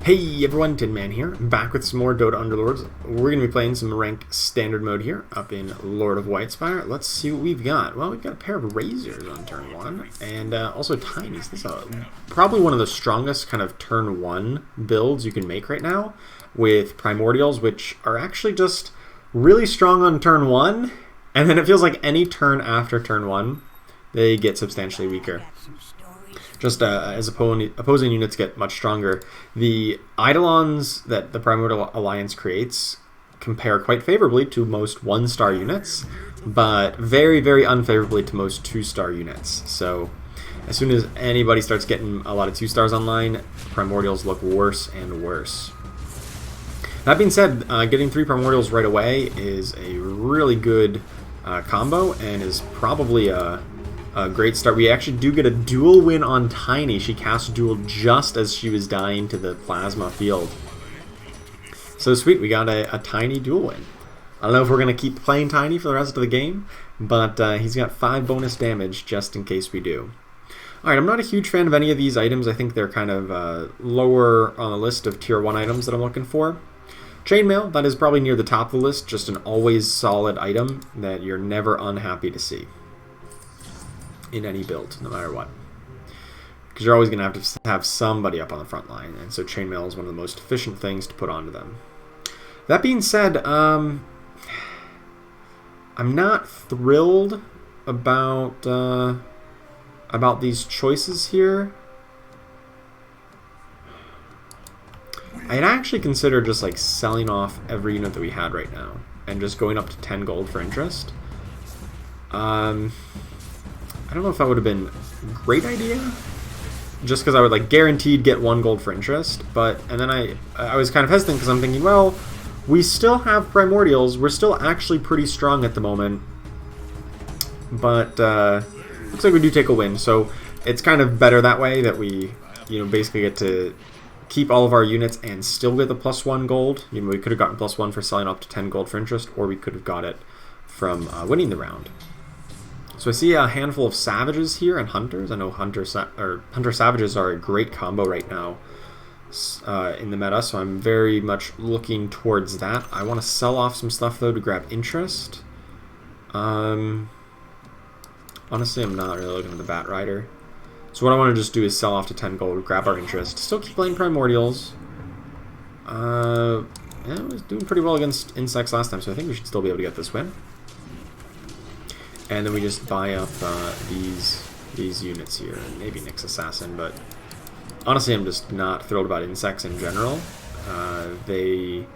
Hey everyone, Tin Man here, back with some more Dota Underlords. We're going to be playing some ranked standard mode here, up in Lord of Whitespire. Let's see what we've got. Well, we've got a pair of Razors on turn 1, and also Tinies. This is probably one of the strongest kind of turn 1 builds you can make right now, with Primordials, which are actually just really strong on turn 1, and then it feels like any turn after turn 1, they get substantially weaker. Just as opposing units get much stronger. The Eidolons that the Primordial Alliance creates compare quite favorably to most 1-star units, but very, very unfavorably to most 2-star units. So as soon as anybody starts getting a lot of 2-stars online, Primordials look worse and worse. That being said, getting 3 Primordials right away is a really good combo and is probably a great start. We actually do get a dual win on Tiny. She cast duel just as she was dying to the plasma field. So sweet, we got a Tiny dual win. I don't know if we're going to keep playing Tiny for the rest of the game, but he's got 5 bonus damage just in case we do. Alright, I'm not a huge fan of any of these items. I think they're kind of lower on the list of tier 1 items that I'm looking for. Chainmail, that is probably near the top of the list, just an always solid item that you're never unhappy to see in any build, no matter what. Because you're always going to have somebody up on the front line, and so chainmail is one of the most efficient things to put onto them. That being said, I'm not thrilled about these choices here. I'd actually consider just like selling off every unit that we had right now and just going up to 10 gold for interest. I don't know if that would have been a great idea, just because I would like guaranteed get 1 gold for interest, and then I was kind of hesitant because I'm thinking, well, we still have Primordials, we're still actually pretty strong at the moment, but looks like we do take a win, so it's kind of better that way that we, basically get to keep all of our units and still get the +1 gold. We could have gotten +1 for selling up to 10 gold for interest, or we could have got it from winning the round. So I see a handful of Savages here and Hunters. I know Hunter Savages are a great combo right now in the meta, so I'm very much looking towards that. I want to sell off some stuff though to grab interest. Honestly, I'm not really looking at the Bat Rider. So what I want to just do is sell off to 10 gold, grab our interest. Still keep playing Primordials. Yeah, I was doing pretty well against insects last time, so I think we should still be able to get this win. And then we just buy up these units here, and maybe Nyx Assassin, but honestly I'm just not thrilled about insects in general. They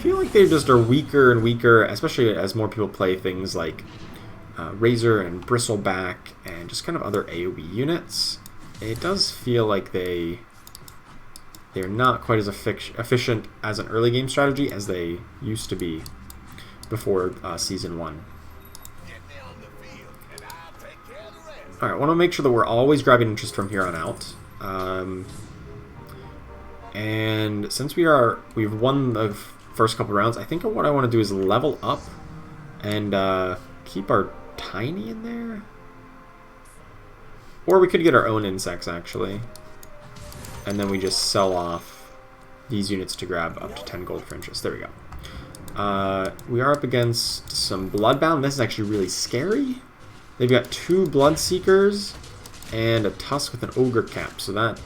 feel like they just are weaker and weaker, especially as more people play things like Razor and Bristleback and just kind of other AoE units. It does feel like they're not quite as efficient as an early game strategy as they used to be before Season 1. Alright, I want to make sure that we're always grabbing interest from here on out. And since we've won the first couple rounds, I think what I want to do is level up and keep our Tiny in there. Or we could get our own insects, actually. And then we just sell off these units to grab up to 10 gold for interest. There we go. We are up against some Bloodbound. This is actually really scary. They've got 2 Bloodseekers and a Tusk with an Ogre Cap, so that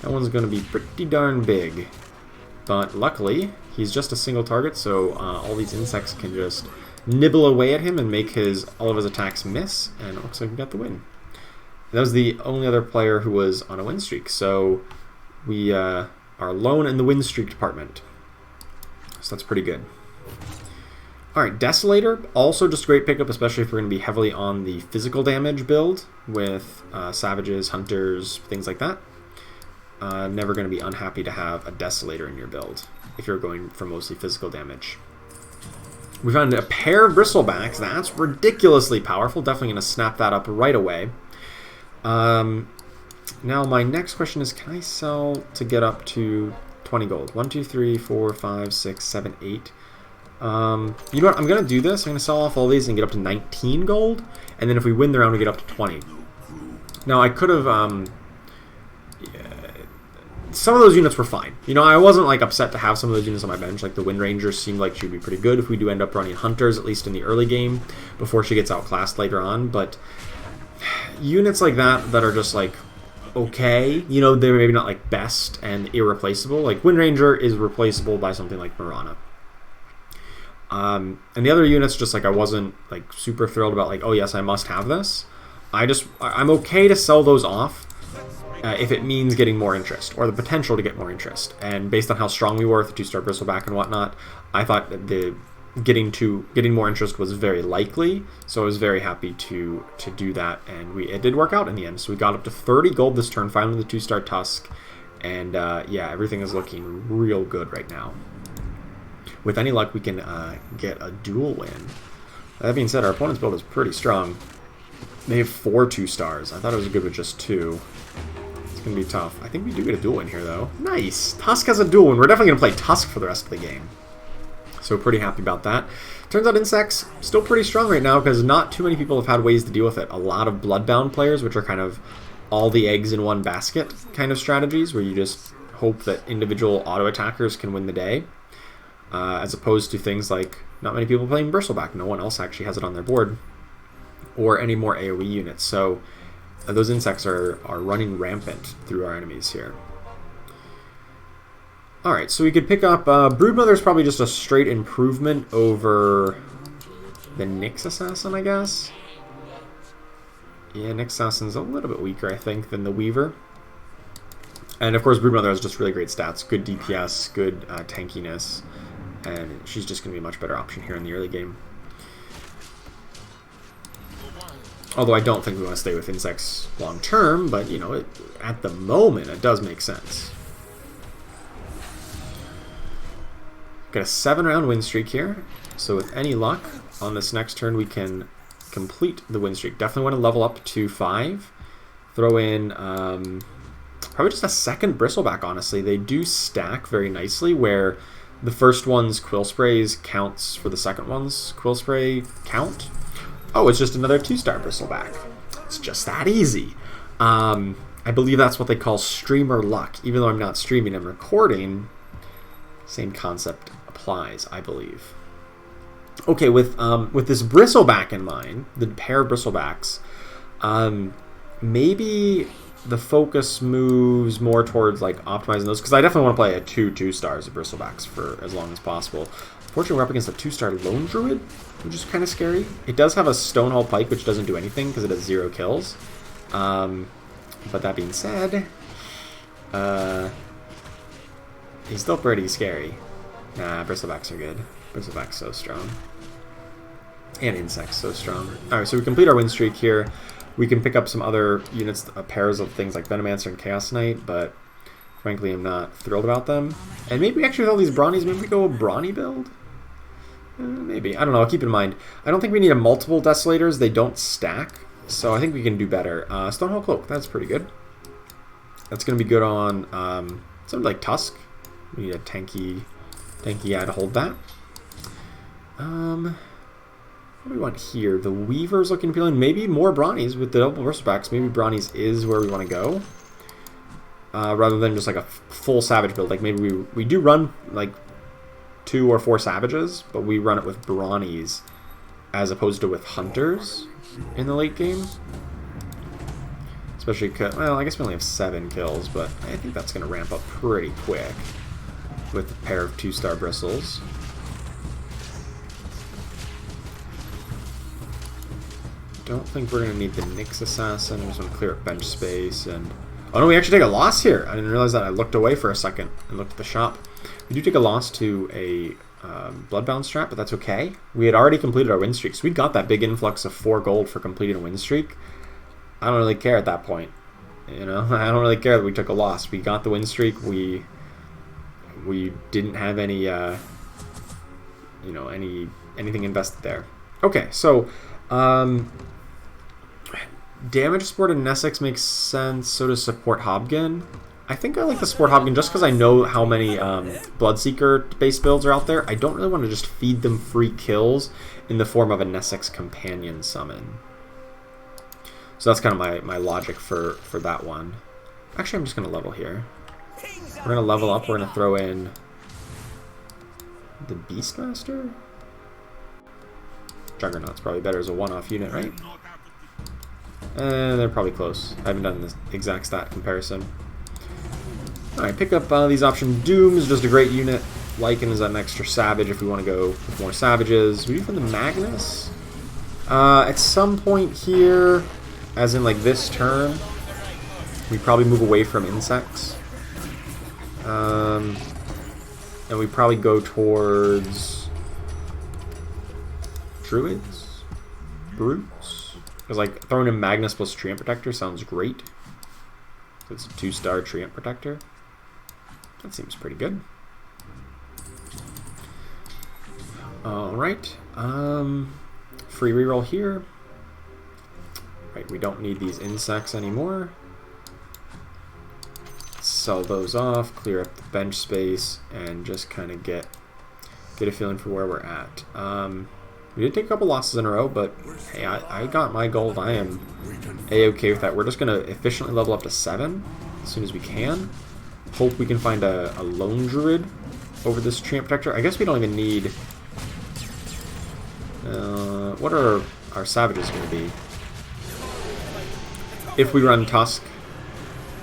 one's going to be pretty darn big. But luckily, he's just a single target, so all these insects can just nibble away at him and make all of his attacks miss, and it looks like we got the win. And that was the only other player who was on a win streak, so we are alone in the win streak department. So that's pretty good. Alright, Desolator, also just a great pickup, especially if we're going to be heavily on the physical damage build with Savages, Hunters, things like that. Never going to be unhappy to have a Desolator in your build if you're going for mostly physical damage. We found a pair of Bristlebacks. That's ridiculously powerful. Definitely going to snap that up right away. Now my next question is, can I sell to get up to 20 gold? 1, 2, 3, 4, 5, 6, 7, 8. You know what? I'm going to do this. I'm going to sell off all these and get up to 19 gold. And then if we win the round, we get up to 20. Now, I could have some of those units were fine. You know, I wasn't like upset to have some of those units on my bench. Like the Wind Ranger seemed like she'd be pretty good if we do end up running Hunters, at least in the early game, before she gets outclassed later on. But units like that are just like okay, you know, they're maybe not like best and irreplaceable. Like Wind Ranger is replaceable by something like Mirana. And the other units, just like I wasn't like super thrilled about, like, oh yes, I must have this. I'm okay to sell those off if it means getting more interest, or the potential to get more interest. And based on how strong we were with the 2-star Bristleback and whatnot, I thought that getting more interest was very likely. So I was very happy to do that, and it did work out in the end. So we got up to 30 gold this turn, finally the 2-star Tusk, and yeah, everything is looking real good right now. With any luck, we can get a dual win. That being said, our opponent's build is pretty strong. They have 4 2-stars. I thought it was good with just 2. It's going to be tough. I think we do get a dual win here, though. Nice! Tusk has a dual win. We're definitely going to play Tusk for the rest of the game. So pretty happy about that. Turns out Insects still pretty strong right now because not too many people have had ways to deal with it. A lot of Bloodbound players, which are kind of all the eggs in one basket kind of strategies, where you just hope that individual auto-attackers can win the day. As opposed to things like not many people playing Bristleback. No one else actually has it on their board. Or any more AoE units. So those Insects are running rampant through our enemies here. Alright, so we could pick up... Broodmother is probably just a straight improvement over the Nyx Assassin, I guess. Yeah, Nyx Assassin's a little bit weaker, I think, than the Weaver. And of course, Broodmother has just really great stats. Good DPS, good tankiness. And she's just going to be a much better option here in the early game. Although I don't think we want to stay with Insects long term, but, you know, at the moment, it does make sense. Got a 7-round win streak here, so with any luck, on this next turn we can complete the win streak. Definitely want to level up to 5. Throw in probably just a second Bristleback, honestly. They do stack very nicely, where the first one's Quill Sprays counts for the second one's Quill Spray count. Oh, it's just another 2-star Bristleback. It's just that easy. I believe that's what they call streamer luck. Even though I'm not streaming, I'm recording. Same concept applies, I believe. Okay, with this Bristleback in mind, the pair of Bristlebacks, maybe the focus moves more towards like optimizing those, because I definitely want to play a 2-2-stars of Bristlebacks for as long as possible. Fortunately, we're up against a 2-star Lone Druid, which is kind of scary. It does have a Stonehall Pike, which doesn't do anything because it has 0 kills. But that being said, he's still pretty scary. Nah, Bristlebacks are good. Bristleback's so strong. And Insects so strong. Alright, so we complete our win streak here. We can pick up some other units, pairs of things like Venomancer and Chaos Knight, but frankly I'm not thrilled about them. And maybe actually with all these Brawnies, maybe we go a Brawny build? Maybe. I don't know. I'll keep in mind. I don't think we need a multiple Desolators. They don't stack, so I think we can do better. Stonehall Cloak. That's pretty good. That's going to be good on something like Tusk. We need a tanky guy to hold that. What do we want here? The Weaver's looking appealing. Maybe more Brawnies with the double Bristlebacks. Maybe Brawnies is where we want to go. Rather than just like a full Savage build. Like maybe we do run like 2 or 4 Savages, but we run it with Brawnies as opposed to with Hunters in the late game. Especially because, well, I guess we only have 7 kills, but I think that's going to ramp up pretty quick with a pair of 2-star Bristles. Don't think we're going to need the Nyx Assassin. I just want to clear up bench space. And oh no, we actually take a loss here. I didn't realize that. I looked away for a second and looked at the shop. We do take a loss to a Bloodbound strat, but that's okay. We had already completed our win streak, so we got that big influx of 4 gold for completing a win streak. I don't really care at that point. You know, I don't really care that we took a loss. We got the win streak. We didn't have any, you know, anything invested there. Okay, so damage support in Nessex makes sense. So does support Hobgen. I think I like the support Hobgen just because I know how many Bloodseeker base builds are out there. I don't really want to just feed them free kills in the form of a Nessex companion summon. So that's kind of my logic for that one. Actually, I'm just going to level here. We're going to level up. We're going to throw in the Beastmaster? Juggernaut's probably better as a one-off unit, right? They're probably close. I haven't done the exact stat comparison. Alright, pick up these options. Doom is just a great unit. Lycan is an extra savage if we want to go with more savages. We do for the Magnus? At some point here, as in like this turn, we probably move away from insects. And we probably go towards druids? Brutes? Because like throwing in Magnus plus Treant Protector sounds great. So it's a 2-star Treant Protector. That seems pretty good. Alright. Free reroll here. Right, we don't need these insects anymore. Sell those off, clear up the bench space, and just kind of get a feeling for where we're at. We did take a couple losses in a row, but hey, I got my gold. I am A-okay with that. We're just going to efficiently level up to 7 as soon as we can. Hope we can find a lone druid over this Treant Protector. I guess we don't even need... what are our savages going to be? If we run Tusk,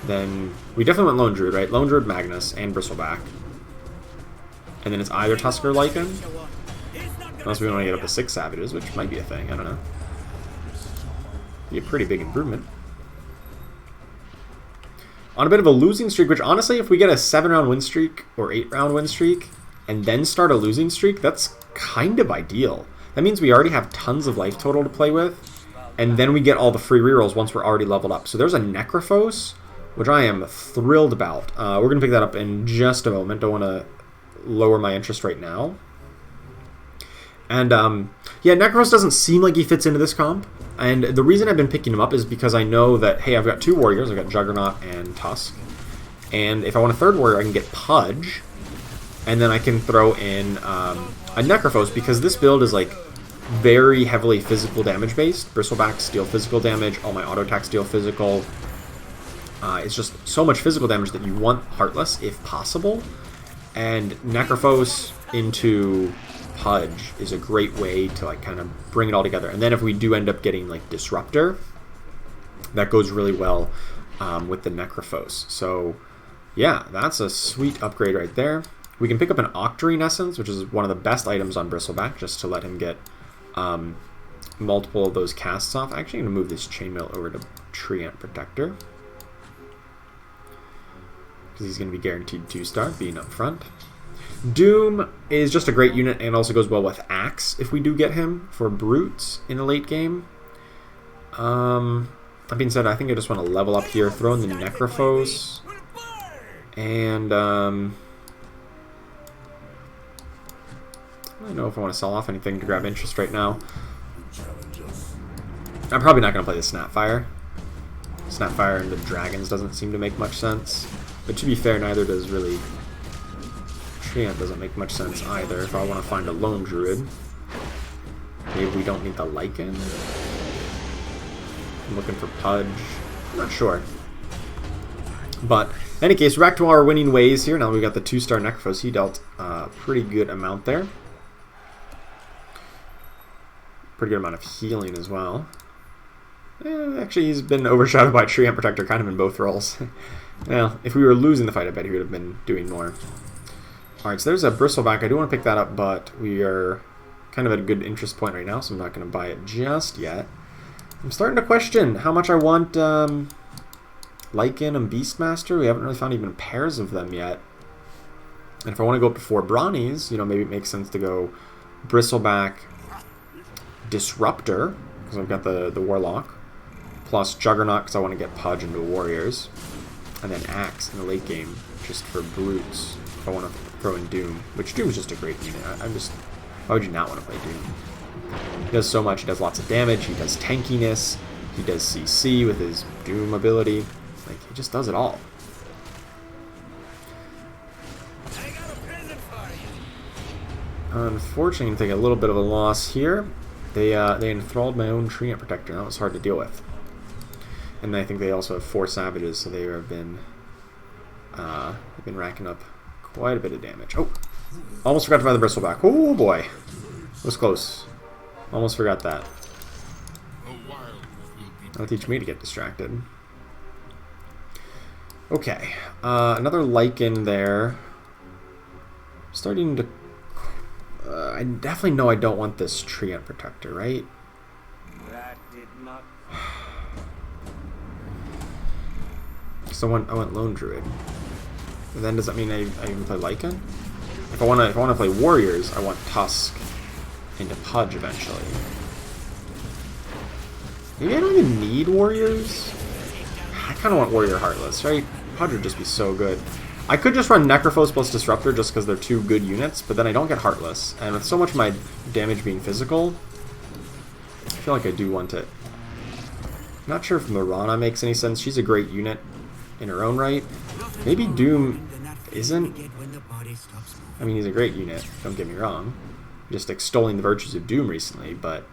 then we definitely want Lone Druid, right? Lone Druid, Magnus, and Bristleback. And then it's either Tusk or Lycan. Unless we want to get up to 6 savages, which might be a thing, I don't know. Be a pretty big improvement. On a bit of a losing streak, which honestly, if we get a 7-round win streak or 8-round win streak, and then start a losing streak, that's kind of ideal. That means we already have tons of life total to play with, and then we get all the free rerolls once we're already leveled up. So there's a Necrophos, which I am thrilled about. We're going to pick that up in just a moment. Don't want to lower my interest right now. And yeah, Necros doesn't seem like he fits into this comp. And the reason I've been picking him up is because I know that, hey, I've got 2 warriors. I've got Juggernaut and Tusk. And if I want a 3rd warrior, I can get Pudge. And then I can throw in a Necrophos, because this build is like very heavily physical damage based. Bristlebacks deal physical damage. All my auto attacks deal physical. It's just so much physical damage that you want Heartless if possible. And Necrophos into Pudge is a great way to like kind of bring it all together. And then if we do end up getting like Disruptor, that goes really well with the Necrophos. So yeah, that's a sweet upgrade right there. We can pick up an Octarine Essence, which is one of the best items on Bristleback, just to let him get multiple of those casts off. I'm actually going to move this Chainmail over to Treant Protector, because he's going to be guaranteed 2-star, being up front. Doom is just a great unit, and also goes well with Axe if we do get him for Brutes in the late game. That being said, I think I just want to level up here, throw in the Necrophos, and I don't know if I want to sell off anything to grab interest right now. I'm probably not going to play the Snapfire. Snapfire and the Dragons doesn't seem to make much sense. But to be fair, neither does really... Treant doesn't make much sense either if I want to find a Lone Druid. Maybe we don't need the Lycan. I'm looking for Pudge. I'm not sure. But in any case, we're back to our winning ways here. Now we've got the 2-star Necrophos. He dealt a pretty good amount there. Pretty good amount of healing as well. Actually, he's been overshadowed by Treant Protector kind of in both roles. Well, if we were losing the fight, I bet he would have been doing more. Alright, so there's a Bristleback. I do want to pick that up, but we are kind of at a good interest point right now, so I'm not going to buy it just yet. I'm starting to question how much I want Lycan and Beastmaster. We haven't really found even pairs of them yet. And if I want to go up to 4 Brawnies, you know, maybe it makes sense to go Bristleback, Disruptor, because I've got the Warlock, plus Juggernaut, because I want to get Pudge into Warriors, and then Axe in the late game, just for Brutes, if I want to throw in Doom, which Doom is just a great unit. I'm just, why would you not want to play Doom? He does so much. He does lots of damage, he does tankiness, he does CC with his Doom ability, like, he just does it all. Unfortunately, I'm going to take a little bit of a loss here. They enthralled my own Treant Protector. That was hard to deal with. And I think they also have 4 savages, so they have been I've been racking up quite a bit of damage. Oh, almost forgot to buy the bristleback. Oh boy, it was close. Almost forgot that. That'll teach me to get distracted. Okay, another lichen there. Starting to... I definitely know I don't want this tree ant protector, right? That did not... So I went lone druid. And then does that mean I even play lichen? If I wanna play warriors, I want tusk into pudge eventually. Maybe I don't even need warriors. I kind of want warrior heartless, right? Pudge would just be so good. I could just run Necrophos plus Disruptor just because they're two good units, but then I don't get Heartless. And with so much of my damage being physical, I feel like I do want it. Not sure if Mirana makes any sense. She's a great unit in her own right. Maybe Doom isn't. I mean, he's a great unit, don't get me wrong. Just extolling the virtues of Doom recently, but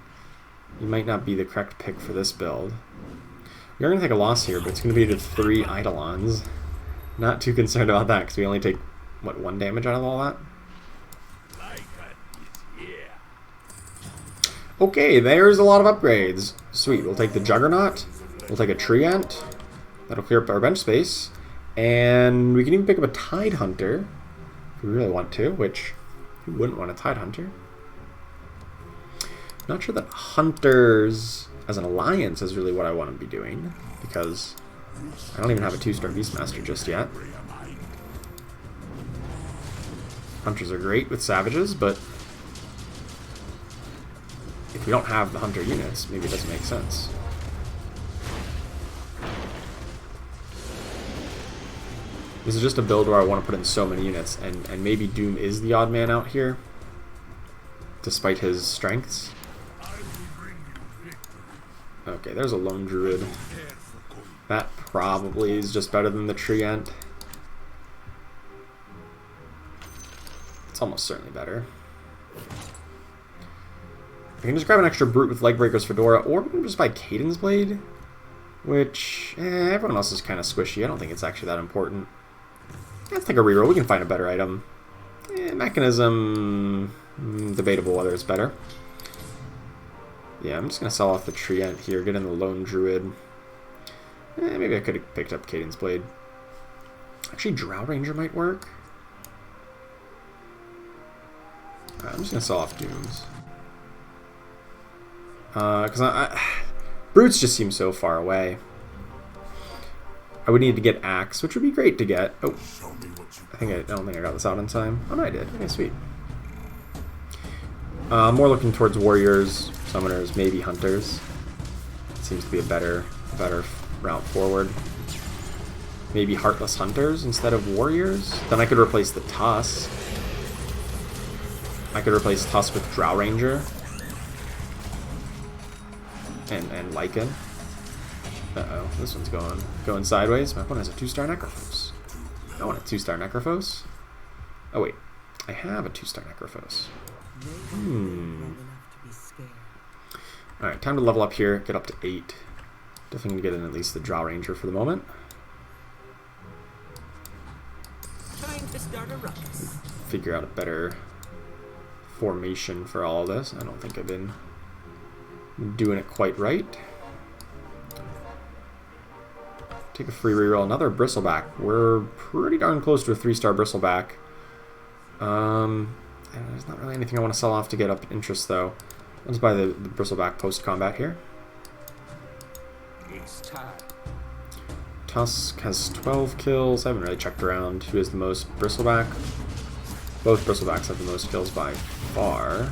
he might not be the correct pick for this build. We are going to take a loss here, but it's going to be to 3 Eidolons. Not too concerned about that, because we only take, what, 1 damage out of all that? Okay, there's a lot of upgrades. Sweet, we'll take the Juggernaut. We'll take a Tree Ant. That'll clear up our bench space. And we can even pick up a Tide Hunter, if we really want to, which, who wouldn't want a Tide Hunter? Not sure that Hunters as an alliance is really what I want to be doing, because I don't even have a 2-star Beastmaster just yet. Hunters are great with Savages, but if we don't have the Hunter units, maybe it doesn't make sense. This is just a build where I want to put in so many units, and maybe Doom is the odd man out here, despite his strengths. Okay, there's a Lone Druid. That probably is just better than the Tree Ant. It's almost certainly better. I can just grab an extra Brute with Legbreaker's Fedora, or we can just buy Cadence Blade, which, everyone else is kind of squishy. I don't think it's actually that important. Let's take a reroll. We can find a better item. Mechanism, debatable whether it's better. Yeah, I'm just going to sell off the Tree Ant here, get in the Lone Druid. Maybe I could have picked up Cadence Blade. Actually, Drow Ranger might work. I'm just going to sell off Dooms. Because Brutes just seem so far away. I would need to get Axe, which would be great to get. Oh, I don't think I got this out in time. Oh, no, I did. Okay, sweet. More looking towards Warriors, Summoners, maybe Hunters. It seems to be a better route forward. Maybe Heartless Hunters instead of Warriors. Then I could replace the Tusk. I could replace Tusk with Drow Ranger. And Lycan. Uh-oh, this one's going sideways. My opponent has a 2-star Necrophos. I want a 2-star Necrophos. Oh wait, I have a 2-star Necrophos. Alright, time to level up here, get up to 8. Definitely gonna get in at least the Drow Ranger for the moment. Time to start a ruckus. Figure out a better formation for all of this. I don't think I've been doing it quite right. Take a free reroll, another Bristleback. We're pretty darn close to a 3-star Bristleback. There's not really anything I want to sell off to get up interest though. Let's buy the Bristleback post-combat here. It's time. Tusk has 12 kills. I haven't really checked around who has the most Bristleback. Both Bristlebacks have the most kills by far.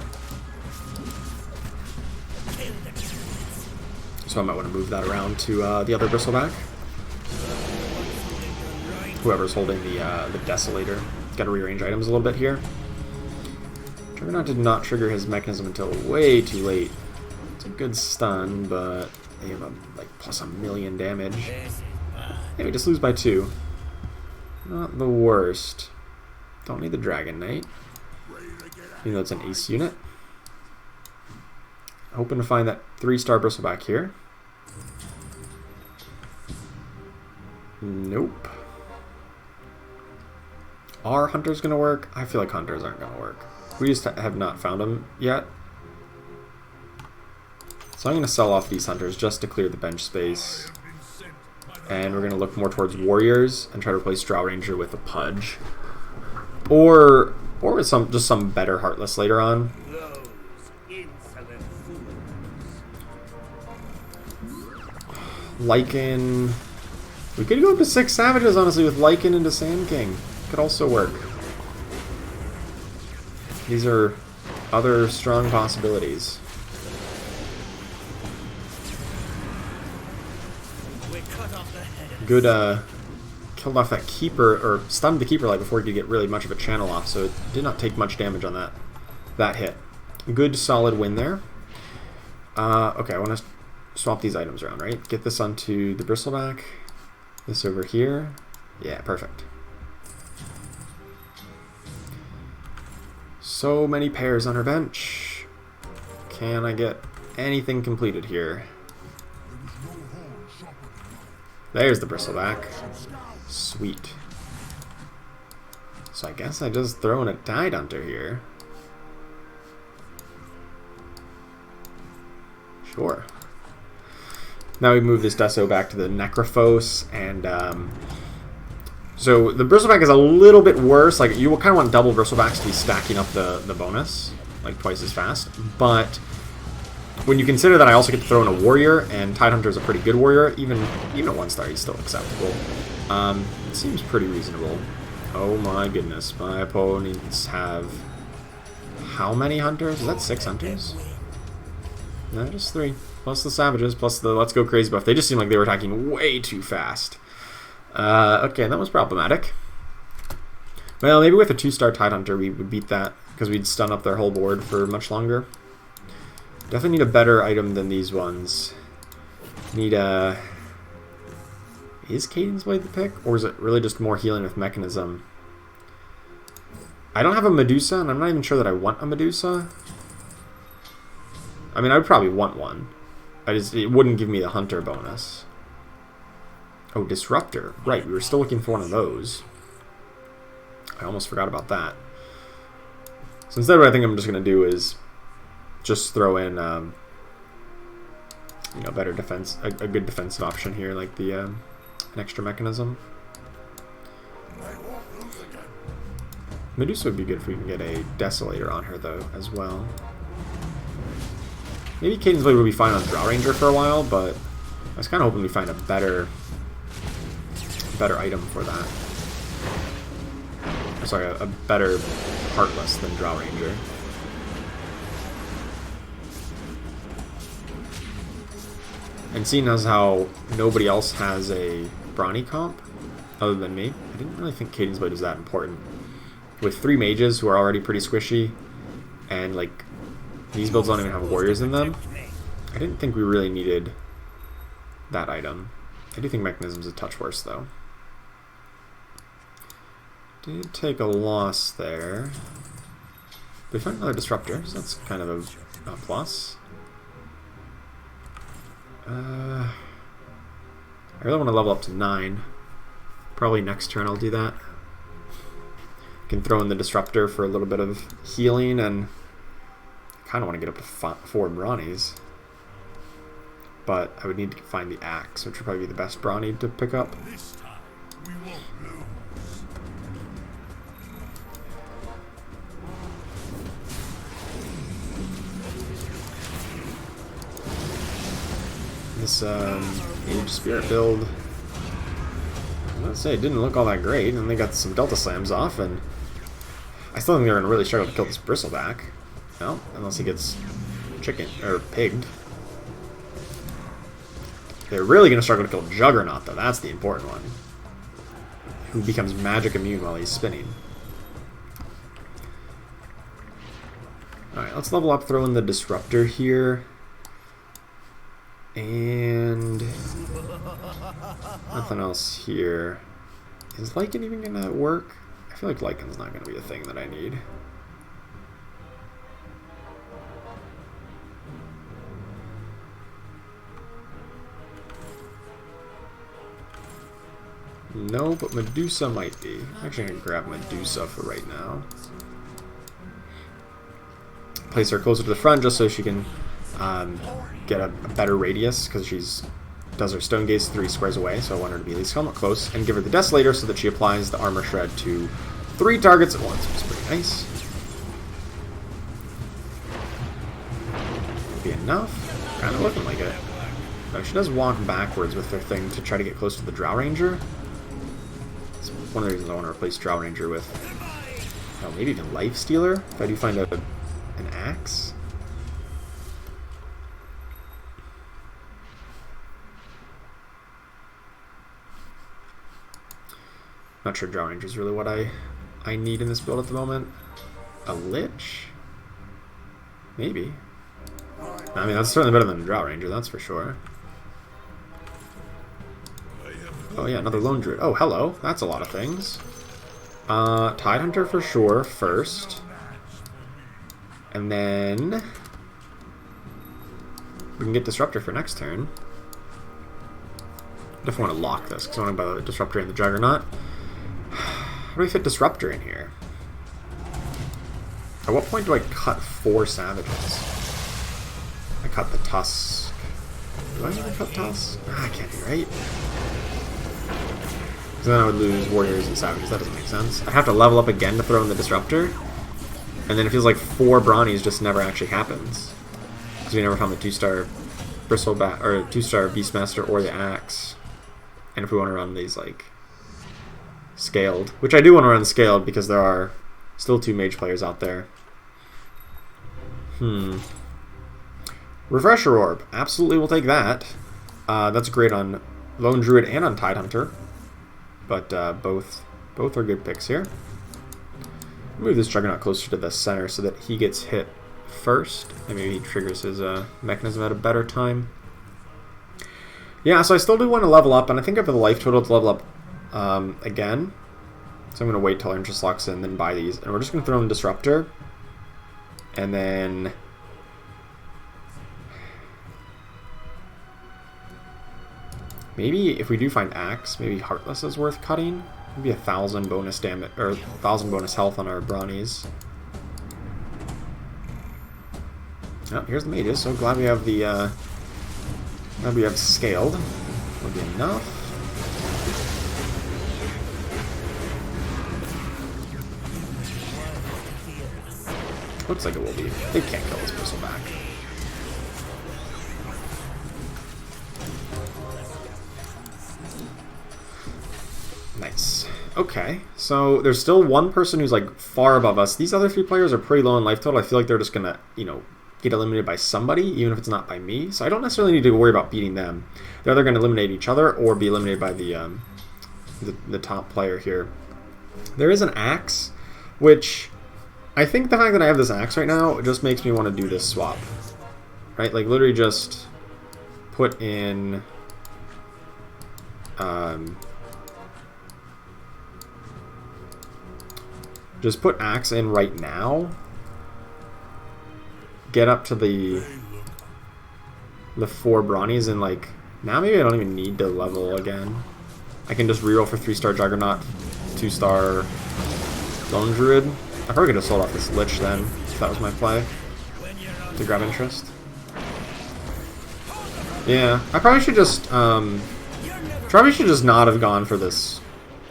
So I might want to move that around to the other Bristleback. Whoever's holding the Desolator. Got to rearrange items a little bit here. Juggernaut did not trigger his mechanism until way too late. It's a good stun, but they have like plus 1,000,000 damage. Yeah, we just lose by 2. Not the worst. Don't need the Dragon Knight, even though it's an ace unit. Hoping to find that 3-star Bristleback here. Nope. Are hunters going to work? I feel like hunters aren't going to work. We just have not found them yet. So I'm going to sell off these hunters just to clear the bench space. And we're going to look more towards warriors and try to replace Drow Ranger with a Pudge. Or with just some better Heartless later on. Those insolent fools. Lycan. We could go up to 6 Savages, honestly, with Lycan into Sand King. Could also work. These are other strong possibilities. Good, killed off that Keeper, or stunned the Keeper like before he could get really much of a channel off, so it did not take much damage on that hit. Good, solid win there. Okay, I want to swap these items around, right? Get this onto the Bristleback. This over here. Yeah, perfect. So many pairs on her bench. Can I get anything completed here? There's the Bristleback. Sweet. So I guess I just throw in a Tide Hunter here. Sure. Now we move this Deso back to the Necrophos, and so the Bristleback is a little bit worse. Like, you will kind of want double Bristlebacks to be stacking up the bonus, like twice as fast. But when you consider that I also get to throw in a warrior, and Tidehunter is a pretty good warrior, even at 1 star he's still acceptable. It seems pretty reasonable. Oh my goodness, my opponents have how many hunters? Is that 6 hunters? No, just 3. Plus the Savages, plus the Let's Go Crazy buff. They just seem like they were attacking way too fast. Okay, that was problematic. Well, maybe with a 2-star Tidehunter we would beat that, because we'd stun up their whole board for much longer. Definitely need a better item than these ones. Need a... Is Cadence Blade the pick? Or is it really just more healing with Mechanism? I don't have a Medusa, and I'm not even sure that I want a Medusa. I mean, I would probably want one. It wouldn't give me the Hunter bonus. Oh, Disruptor. Right, we were still looking for one of those. I almost forgot about that. So instead what I think I'm just going to do is just throw in, you know, better defense, a good defensive option here, like the an extra Mechanism. Medusa would be good if we can get a Desolator on her, though, as well. Maybe Cadence Blade would be fine on Drow Ranger for a while, but I was kind of hoping we find a better item for that. Or sorry, a better Heartless than Drow Ranger. And seeing as how nobody else has a Brawny comp, other than me, I didn't really think Cadence Blade was that important. With 3 mages who are already pretty squishy, and like these builds don't even have warriors in them, I didn't think we really needed that item. I do think Mechanism's a touch worse, though. Did take a loss there. We found another Disruptor, so that's kind of a plus. I really want to level up to 9. Probably next turn I'll do that. Can throw in the Disruptor for a little bit of healing, and I kind of want to get up to 4 Brawnies. But I would need to find the Axe, which would probably be the best Brawny to pick up. This Age Spirit build, let's say it didn't look all that great, and they got some Delta Slams off, and I still think they're going to really struggle to kill this Bristleback. No, unless he gets pigged. They're really going to struggle to kill Juggernaut, though. That's the important one. Who becomes magic immune while he's spinning. Alright, let's level up, throw in the Disruptor here. And nothing else here. Is Lycan even going to work? I feel like Lycan's not going to be a thing that I need. No, but Medusa might be. Actually, I can grab Medusa for right now. Place her closer to the front just so she can get a better radius, because she's does her Stone Gaze 3 squares away, so I want her to be at least somewhat close, and give her the Desolator so that she applies the Armor Shred to 3 targets at once, which is pretty nice. Be enough. Kind of looking like it. No, she does walk backwards with her thing to try to get close to the Drow Ranger. It's one of the reasons I want to replace Drow Ranger with, oh, maybe even Life Stealer, if I do find an axe. Not sure Drow Ranger is really what I need in this build at the moment. A Lich? Maybe. I mean, that's certainly better than a Drow Ranger, that's for sure. Oh yeah, another Lone Druid. Oh, hello. That's a lot of things. Tidehunter for sure first. And then we can get Disruptor for next turn. Definitely want to lock this, because I want to buy the Disruptor and the Juggernaut. How do we fit Disruptor in here? At what point do I cut 4 Savages? I cut the Tusk. Do I even cut Tusk? Ah, I can't be right. Because then I would lose Warriors and Savages. That doesn't make sense. I have to level up again to throw in the Disruptor. And then it feels like 4 Brawnies just never actually happens. Because we never found the 2-star Bristleback, or 2-star Beastmaster or the Axe. And if we want to run these, like, scaled, which I do want to run scaled because there are still 2 mage players out there. Refresher Orb. Absolutely will take that. That's great on Lone Druid and on Tidehunter. But both are good picks here. Move this Juggernaut closer to the center so that he gets hit first. And maybe he triggers his mechanism at a better time. Yeah, so I still do want to level up, and I think I have the life total to level up again. So I'm going to wait till our interest locks in, then buy these. And we're just going to throw in Disruptor. And then maybe if we do find Axe, maybe Heartless is worth cutting. Maybe 1,000 bonus damage, or 1,000 bonus health on our Brawnies. Oh, here's the mages. So glad we have the glad we have scaled. Will be enough. Looks like it will be. They can't kill this Bristleback. Nice. Okay, so there's still one person who's like far above us. These other 3 players are pretty low in life total. I feel like they're just gonna, you know, get eliminated by somebody, even if it's not by me. So I don't necessarily need to worry about beating them. They're either gonna eliminate each other or be eliminated by the top player here. There is an Axe, which I think the fact that I have this Axe right now just makes me want to do this swap. Right? Like literally just put in just put Axe in right now. Get up to the 4 Brawnies, and like now maybe I don't even need to level again. I can just reroll for 3-star Juggernaut, 2-star Lone Druid. I probably could have sold off this Lich then, if that was my play, to grab interest. Yeah, I probably should just not have gone for this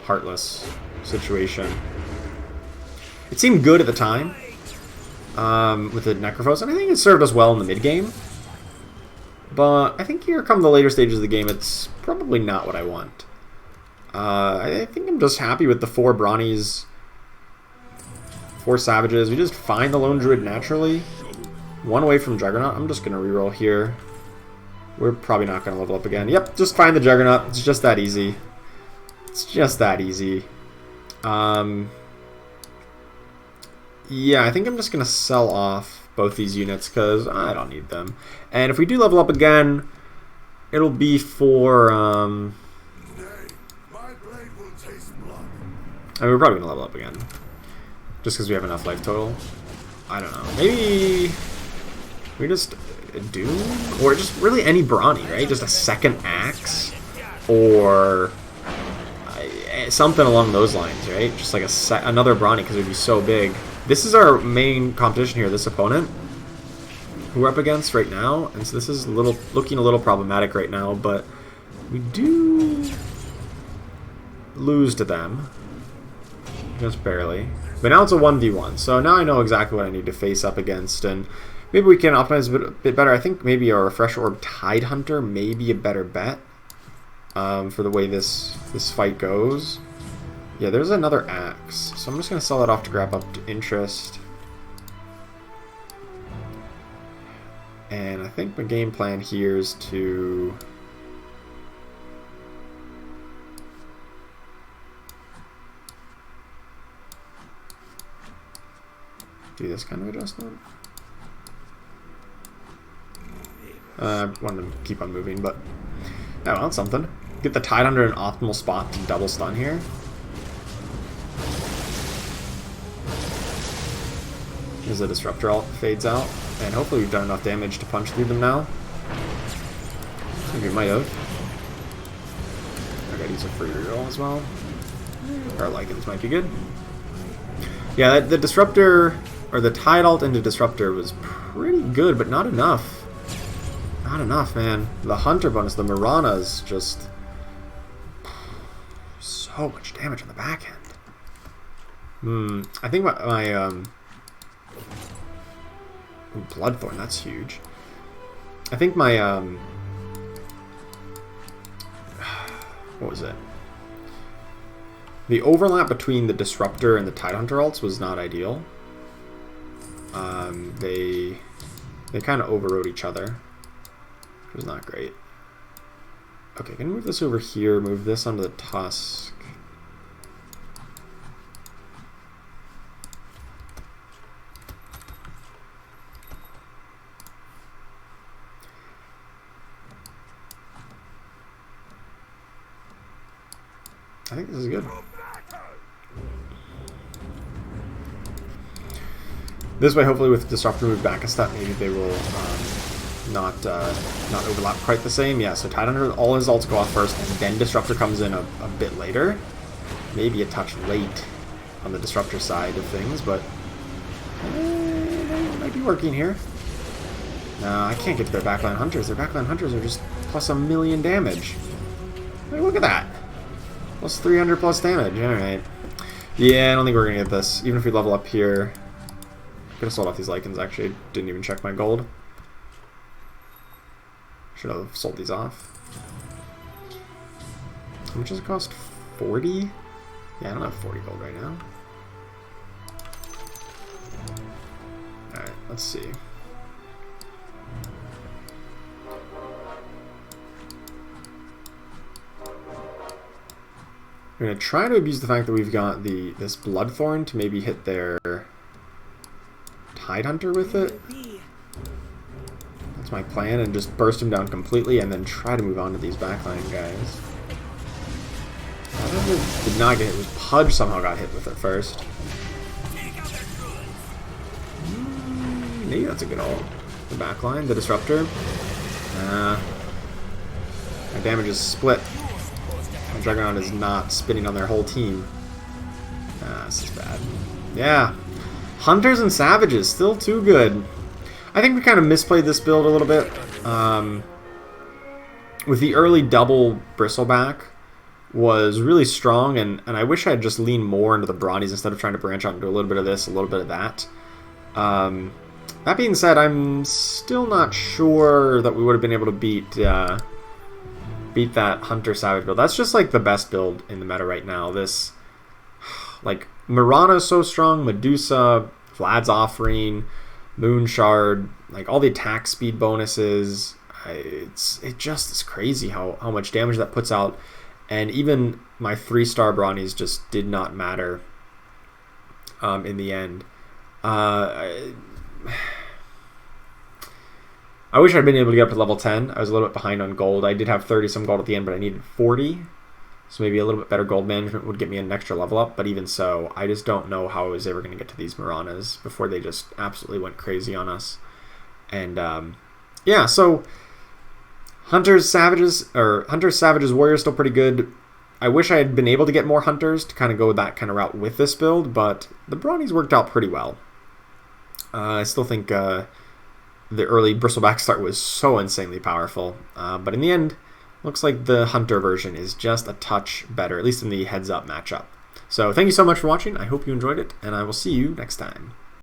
Heartless situation. It seemed good at the time with the Necrophos, and I think it served us well in the mid-game. But I think here come the later stages of the game, it's probably not what I want. I think I'm just happy with the 4 Brawnies, 4 Savages. We just find the Lone Druid naturally. 1 away from Juggernaut. I'm just going to reroll here. We're probably not going to level up again. Yep, just find the Juggernaut. It's just that easy. It's just that easy. Yeah, I think I'm just going to sell off both these units because I don't need them. And if we do level up again, it'll be for... I mean, we're probably going to level up again. Just because we have enough life total. I don't know. Maybe we just Doom? Or just really any Brawny, right? Just a second Axe? Or... something along those lines, right? Just like another Brawny, because it would be so big. This is our main competition here, this opponent who we're up against right now, and so this is looking a little problematic right now, but we do lose to them. Just barely. But now it's a 1v1, so now I know exactly what I need to face up against, and maybe we can optimize a bit better. I think maybe a Refresh Orb Tidehunter may be a better bet for the way this fight goes. Yeah, there's another Axe, so I'm just going to sell that off to grab up to interest. And I think my game plan here is to... do this kind of adjustment. I wanted to keep on moving, but... oh, well, that's something. Get the Tide under an optimal spot to double stun here. As the Disruptor ult fades out. And hopefully we've done enough damage to punch through them now. Maybe we might have. I gotta use a free reroll as well. Our Lycans might be good. Yeah, the Disruptor... or the Tide ult into Disruptor was pretty good, but not enough. Not enough, man. The Hunter bonus, the Mirana's just... so much damage on the back end. I think my Bloodthorn, that's huge. I think my, what was it? The overlap between the Disruptor and the Tidehunter ults was not ideal. They kind of overrode each other, which was not great. Okay, gonna move this over here, move this onto the Tusk. I think this is good. This way, hopefully, with Disruptor move back a step, maybe they will not overlap quite the same. Yeah, so Tidehunter, all his ults go off first, and then Disruptor comes in a bit later. Maybe a touch late on the Disruptor side of things, but it might be working here. No, I can't get to their backline Hunters. Their backline Hunters are just plus 1,000,000 damage. Hey, look at that. Plus 300 plus damage. Alright. Yeah, I don't think we're going to get this. Even if we level up here. Could have sold off these Lycans, actually. Didn't even check my gold. Should have sold these off. How much does it cost? 40? Yeah, I don't have 40 gold right now. Alright, let's see. I'm going to try to abuse the fact that we've got this Bloodthorn to maybe hit their Tidehunter with it. That's my plan, and just burst him down completely and then try to move on to these backline guys. Tidehunter did not get hit. It was Pudge somehow got hit with it first. Maybe that's a good ult. The backline, the Disruptor. My damage is split. My Juggernaut is not spinning on their whole team. This is bad. Yeah. Hunters and Savages, still too good. I think we kind of misplayed this build a little bit. With the early double Bristleback was really strong, and I wish I had just leaned more into the Brawnies instead of trying to branch out into a little bit of this, a little bit of that. That being said, I'm still not sure that we would have been able to beat that Hunter Savage build. That's just like the best build in the meta right now. This, like, Mirana is so strong, Medusa, Vlad's Offering, Moon Shard, like all the attack speed bonuses. It just is crazy how much damage that puts out. And even my 3-star Brawnies just did not matter in the end. I wish I'd been able to get up to level 10. I was a little bit behind on gold. I did have 30-some gold at the end, but I needed 40. So maybe a little bit better gold management would get me an extra level up. But even so, I just don't know how I was ever going to get to these Miranas before they just absolutely went crazy on us. And yeah, so Hunters, Savages, Warriors still pretty good. I wish I had been able to get more hunters to kind of go that kind of route with this build, but the Brawnies worked out pretty well. I still think the early Bristleback start was so insanely powerful, but in the end, looks like the Hunter version is just a touch better, at least in the heads-up matchup. So thank you so much for watching. I hope you enjoyed it, and I will see you next time.